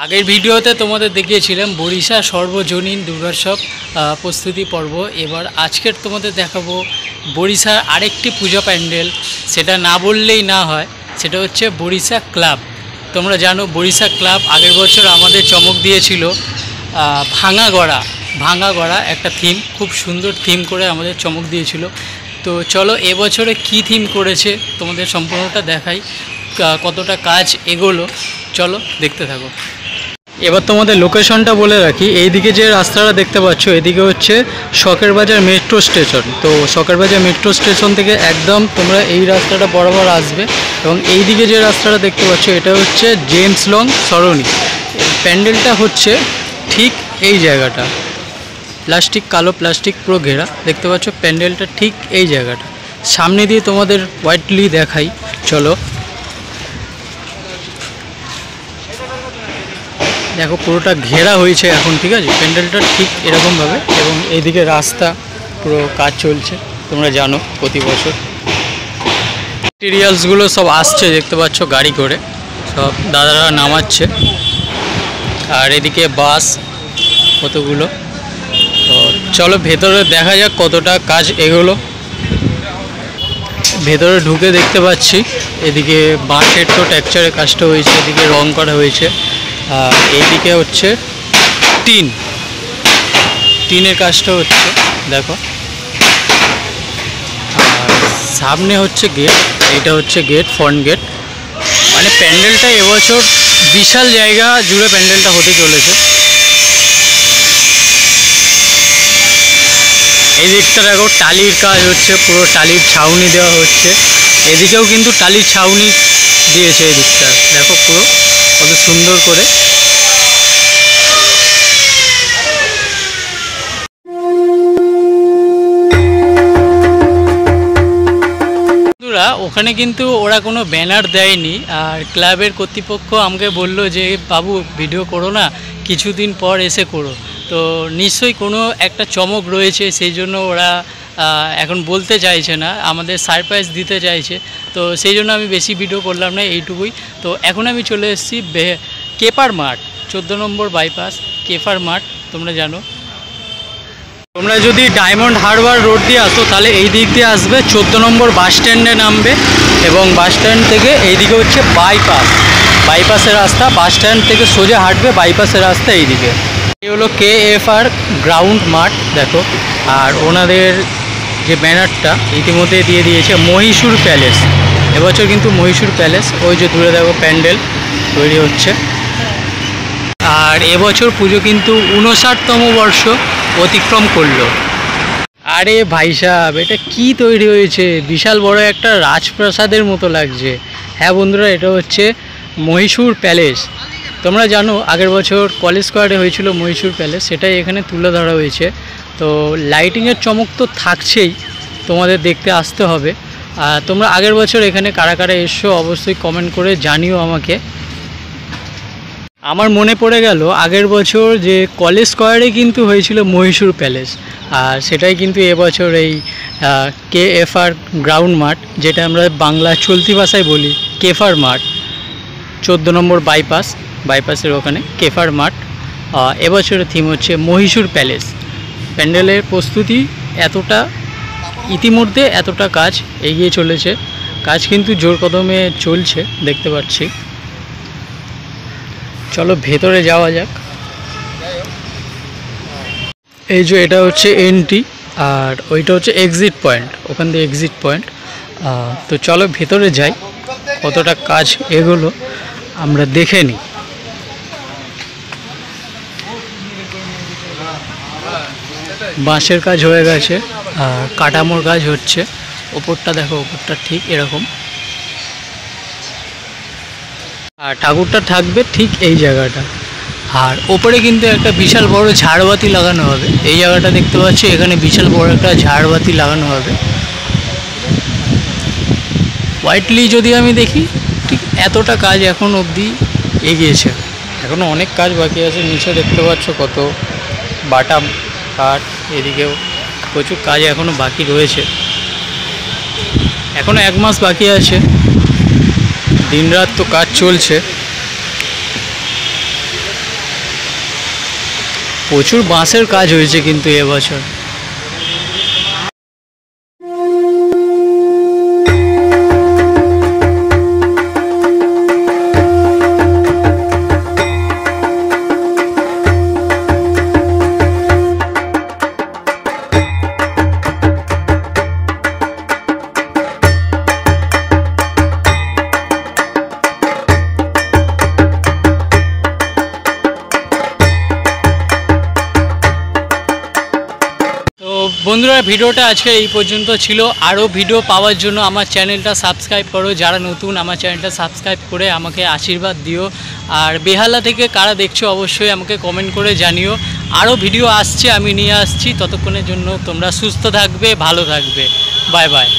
আগের ভিডিওতে তোমাদের দেখিয়েছিলাম বরিশা সর্বজনীন দুর্গোৎসব প্রস্তুতি পর্ব। এবার আজকের তোমাদের দেখাবো বরিশার আরেকটি পূজা প্যান্ডেল, সেটা না বললেই না হয়, সেটা হচ্ছে বরিশা ক্লাব। তোমরা জানো বরিশা ক্লাব আগের বছর আমাদের চমক দিয়েছিল ভাঙা গড়া একটা থিম, খুব সুন্দর থিম করে আমাদের চমক দিয়েছিল। তো চলো এবছরে কি থিম করেছে তোমাদের সম্পূর্ণটা দেখাই, কতটা কাজ এগোলো, চলো দেখতে থাকো। এবার তোমাদের লোকেশনটা বলে রাখি, এইদিকে যে রাস্তাটা দেখতে পাচ্ছ এদিকে হচ্ছে শখের বাজার মেট্রো স্টেশন। তো শখের বাজার মেট্রো স্টেশন থেকে একদম তোমরা এই রাস্তাটা বরাবর আসবে এবং এইদিকে যে রাস্তাটা দেখতে পাচ্ছ এটা হচ্ছে জেমস লং সরণি। প্যান্ডেলটা হচ্ছে ঠিক এই জায়গাটা, প্লাস্টিক, কালো প্লাস্টিক পুরো ঘেরা, দেখতে পাচ্ছ প্যান্ডেলটা ঠিক এই জায়গাটা। সামনে দিয়ে তোমাদের হোয়াইটলি দেখাই, চলো দেখো পুরোটা ঘেরা হয়েছে এখন, ঠিক আছে প্যান্ডেলটা ঠিক এরকমভাবে। এবং এইদিকে রাস্তা পুরো কাজ চলছে, তোমরা জানো প্রতি বছর মেটেরিয়ালসগুলো সব আসছে, দেখতে পাচ্ছ গাড়ি করে সব দাদারা নামাচ্ছে। আর এদিকে বাস কতগুলো। তো চলো ভেতরে দেখা যাক কতটা কাজ এগোলো। ভেতরে ঢুকে দেখতে পাচ্ছি এদিকে বাঁশের তো টেক্সচারের কাজটা হয়েছে, এদিকে রং করা হয়েছে। আর এইদিকে হচ্ছে টিনের কাজটা হচ্ছে, দেখো। আর সামনে হচ্ছে গেট, এইটা হচ্ছে গেট, ফ্রন্ট গেট। মানে প্যান্ডেলটা এবছর বিশাল জায়গা জুড়ে প্যান্ডেলটা হতে চলেছে। এই দিকটা দেখো টালির কাজ হচ্ছে, পুরো টালির ছাউনি দেওয়া হচ্ছে। এদিকেও কিন্তু টালির ছাউনি দিয়েছে, এই দিকটা দেখো পুরো কত সুন্দর করে। ওখানে কিন্তু ওরা কোনো ব্যানার দেয়নি, আর ক্লাবের কর্তৃপক্ষ আমাকে বললো যে বাবু ভিডিও করো না, কিছুদিন পর এসে করো। তো নিশ্চয়ই কোনো একটা চমক রয়েছে, সেই জন্য ওরা এখন বলতে চাইছে না, আমাদের সারপ্রাইজ দিতে চাইছে। তো সেই জন্য আমি বেশি ভিডিও করলাম না, এইটুকুই। তো এখন আমি চলে এসেছি কেপার মাঠ, 14 নম্বর বাইপাস কেপার মাঠ, তোমরা জানো। তোমরা যদি ডায়মন্ড হারবার রোড দিয়ে আসো তাহলে এই দিক দিয়ে আসবে, 14 নম্বর বাস স্ট্যান্ডে নামবে এবং বাস স্ট্যান্ড থেকে এইদিকে হচ্ছে বাইপাসের রাস্তা। বাস স্ট্যান্ড থেকে সোজা হাঁটবে, বাইপাসের রাস্তা এইদিকে। এই হলো KFR গ্রাউন্ড মাঠ, দেখো। আর ওনাদের যে ব্যানারটা ইতিমধ্যে দিয়ে দিয়েছে মহীশূর প্যালেস, এবছর কিন্তু মহীশূর প্যালেস, ওই যে দূরে দেখো প্যান্ডেল তৈরি হচ্ছে। আর এবছর পুজো কিন্তু 59তম বর্ষ অতিক্রম করলো। আরে ভাই সাহেব, এটা কি তৈরি হয়েছে, বিশাল বড় একটা রাজপ্রাসাদের মতো লাগছে। হ্যাঁ বন্ধুরা, এটা হচ্ছে মহীশূর প্যালেস। তোমরা জানো আগের বছর কলেজ স্কোয়ারে হয়েছিল মহীশূর প্যালেস, সেটাই এখানে তুলে ধরা হয়েছে। তো লাইটিংয়ের চমক তো থাকছেই, তোমাদের দেখতে আসতে হবে। তোমরা আগের বছর এখানে কারা কারা এসছো অবশ্যই কমেন্ট করে জানিও আমাকে। আমার মনে পড়ে গেল আগের বছর যে কলেজ স্কোয়ারে কিন্তু হয়েছিল মহীশূর প্যালেস, আর সেটাই কিন্তু এবছর এই KFR গ্রাউন্ড মাঠ, যেটা আমরা বাংলা চলতি ভাষায় বলি কেফার মাঠ, 14 নম্বর বাইপাসের ওখানে কেফার মাঠ। এবছরের থিম হচ্ছে মহীশূর প্যালেস। প্যান্ডেলের প্রস্তুতি ইতিমধ্যে এতটা কাজ এগিয়ে চলেছে, কাজ কিন্তু জোর কদমে চলছে দেখতে পাচ্ছি। চলো ভেতরে যাওয়া যাক। এই যে এটা হচ্ছে এন্ট্রি, আর ওইটা হচ্ছে এক্সিট পয়েন্ট, ওখান দিয়ে এক্সিট পয়েন্ট। তো চলো ভেতরে যাই, কতটা কাজ এগোলো আমরা দেখে নিই। বাঁশের কাজ হয়ে গেছে আর কাঠামোর কাজ হচ্ছে। ওপরটা দেখো, ওপরটা ঠিক এরকম। আর ঠাকুরটা থাকবে ঠিক এই জায়গাটা। আর ওপরে কিন্তু একটা বিশাল বড় ঝাড়বাতি লাগানো হবে, এই জায়গাটা দেখতে পাচ্ছি, এখানে বিশাল বড় একটা ঝাড়বাতি লাগানো হবে। হোয়াইটলি যদি আমি দেখি, ঠিক এতটা কাজ এখন অবধি এগিয়েছে, এখনও অনেক কাজ বাকি আছে। নিচে দেখতে পাচ্ছ কত বাটাম কাঠ, এদিকেও প্রচুর কাজ এখনও বাকি রয়েছে, এখনও 1 মাস বাকি আছে, দিনরাত তো কাজ চলছে। প্রচুর বাঁশের কাজ হয়েছে কিন্তু এবছর। বন্ধুরা, ভিডিওটা আজকে এই পর্যন্ত ছিল। আরও ভিডিও পাওয়ার জন্য আমার চ্যানেলটা সাবস্ক্রাইব করো, যারা নতুন আমার চ্যানেলটা সাবস্ক্রাইব করে আমাকে আশীর্বাদ দিও। আর বেহালা থেকে কারা দেখছো অবশ্যই আমাকে কমেন্ট করে জানিও। আরও ভিডিও আসছে, আমি নিয়ে আসছি। ততক্ষণের জন্য তোমরা সুস্থ থাকবে, ভালো থাকবে। Bye bye.